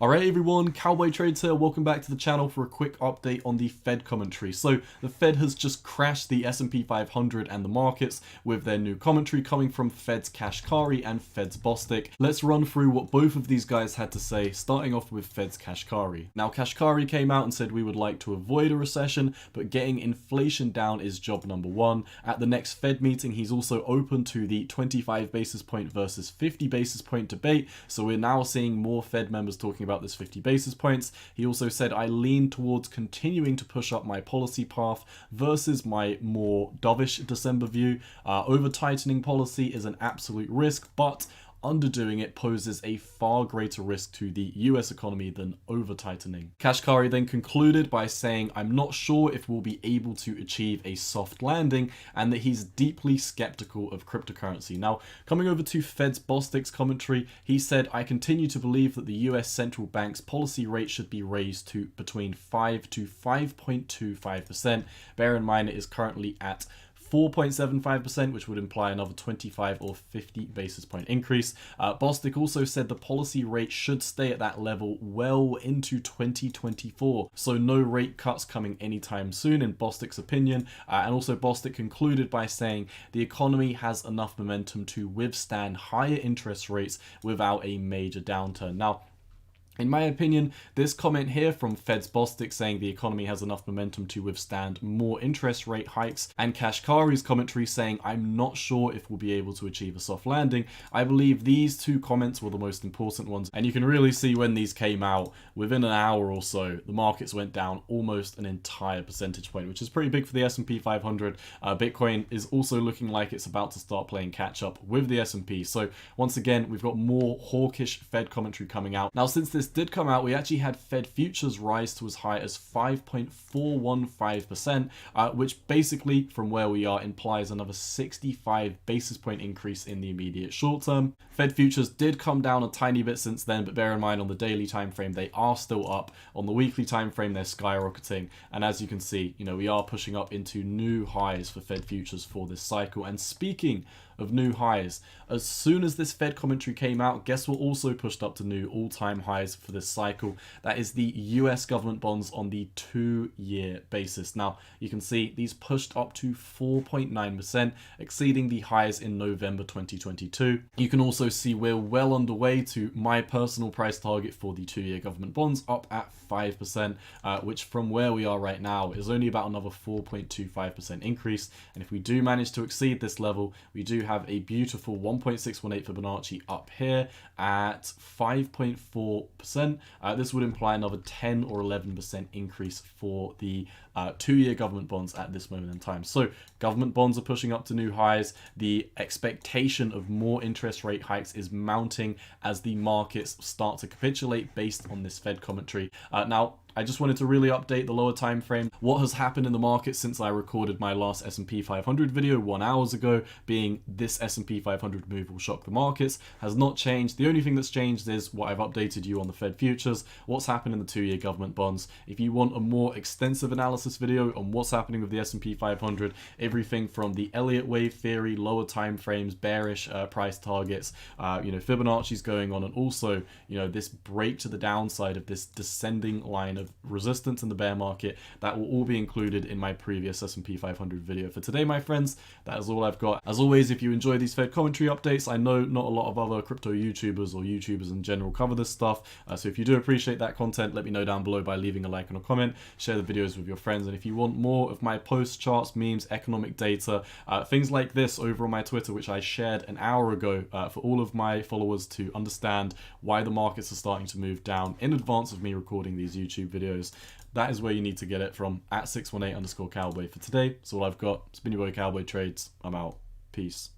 Alright everyone, Cowboy Trades here, welcome back to the channel for a quick update on the Fed commentary. So the Fed has just crashed the S&P 500 and the markets with their new commentary coming from Fed's Kashkari and Fed's Bostic. Let's run through what both of these guys had to say, starting off with Fed's Kashkari. Now Kashkari came out and said we would like to avoid a recession, but getting inflation down is job number one. At the next Fed meeting, he's also open to the 25 basis point versus 50 basis point debate. So we're now seeing more Fed members talking about this 50 basis points. He also said, I lean towards continuing to push up my policy path versus my more dovish December view. Over tightening policy is an absolute risk, but underdoing it poses a far greater risk to the US economy than over tightening. Kashkari then concluded by saying, I'm not sure if we'll be able to achieve a soft landing, and that he's deeply skeptical of cryptocurrency. Now, coming over to Fed's Bostic's commentary, he said, I continue to believe that the US central bank's policy rate should be raised to between 5 to 5.25%. Bear in mind it is currently at 4.75%, which would imply another 25 or 50 basis point increase. Bostic also said the policy rate should stay at that level well into 2024, so no rate cuts coming anytime soon in Bostic's opinion. And also Bostic concluded by saying the economy has enough momentum to withstand higher interest rates without a major downturn. Now, in my opinion, this comment here from Fed's Bostic saying the economy has enough momentum to withstand more interest rate hikes, and Kashkari's commentary saying I'm not sure if we'll be able to achieve a soft landing, I believe these two comments were the most important ones. And you can really see when these came out, within an hour or so, the markets went down almost an entire percentage point, which is pretty big for the S&P 500. Bitcoin is also looking like it's about to start playing catch up with the S&P. So once again, we've got more hawkish Fed commentary coming out. Now, since this did come out, we actually had Fed futures rise to as high as 5.415%, which basically from where we are implies another 65 basis point increase in the immediate short term. Fed futures did come down a tiny bit since then, but bear in mind on the daily time frame they are still up. On the weekly time frame they're skyrocketing, and as you can see, we are pushing up into new highs for Fed futures for this cycle. And speaking of new highs, as soon as this Fed commentary came out, guess what also pushed up to new all-time highs for this cycle? That is the US government bonds on the 2-year basis. Now you can see these pushed up to 4.9%, exceeding the highs in November 2022. You can also see we're well underway to my personal price target for the 2-year government bonds, up at 5%, which from where we are right now is only about another 4.25% increase. And if we do manage to exceed this level, we do have a beautiful 1.618 Fibonacci up here at 5.4%. This would imply another 10 or 11% increase for the 2-year government bonds at this moment in time. So government bonds are pushing up to new highs. The expectation of more interest rate hikes is mounting as the markets start to capitulate based on this Fed commentary. Now, I just wanted to really update the lower time frame. What has happened in the market since I recorded my last S&P 500 video 1 hour ago, being this S&P 500 move will shock the markets, has not changed. The only thing that's changed is what I've updated you on the Fed futures, what's happened in the 2-year government bonds. If you want a more extensive analysis video on what's happening with the S&P 500, everything from the Elliott wave theory, lower time frames, bearish price targets, Fibonacci's going on, and also this break to the downside of this descending line of resistance in the bear market, that will all be included in my previous S&P 500 video. For today, my friends, that is all I've got. As always, if you enjoy these Fed commentary updates, I know not a lot of other crypto YouTubers or YouTubers in general cover this stuff, so if you do appreciate that content, let me know down below by leaving a like and a comment, share the videos with your friends, and if you want more of my posts, charts, memes, economic data, things like this over on my Twitter, which I shared an hour ago for all of my followers to understand why the markets are starting to move down in advance of me recording these YouTube videos. That is where you need to get it from, at 618_cowboy. For today, that's all I've got. It's been your boy Cowboy Trades. I'm out. Peace.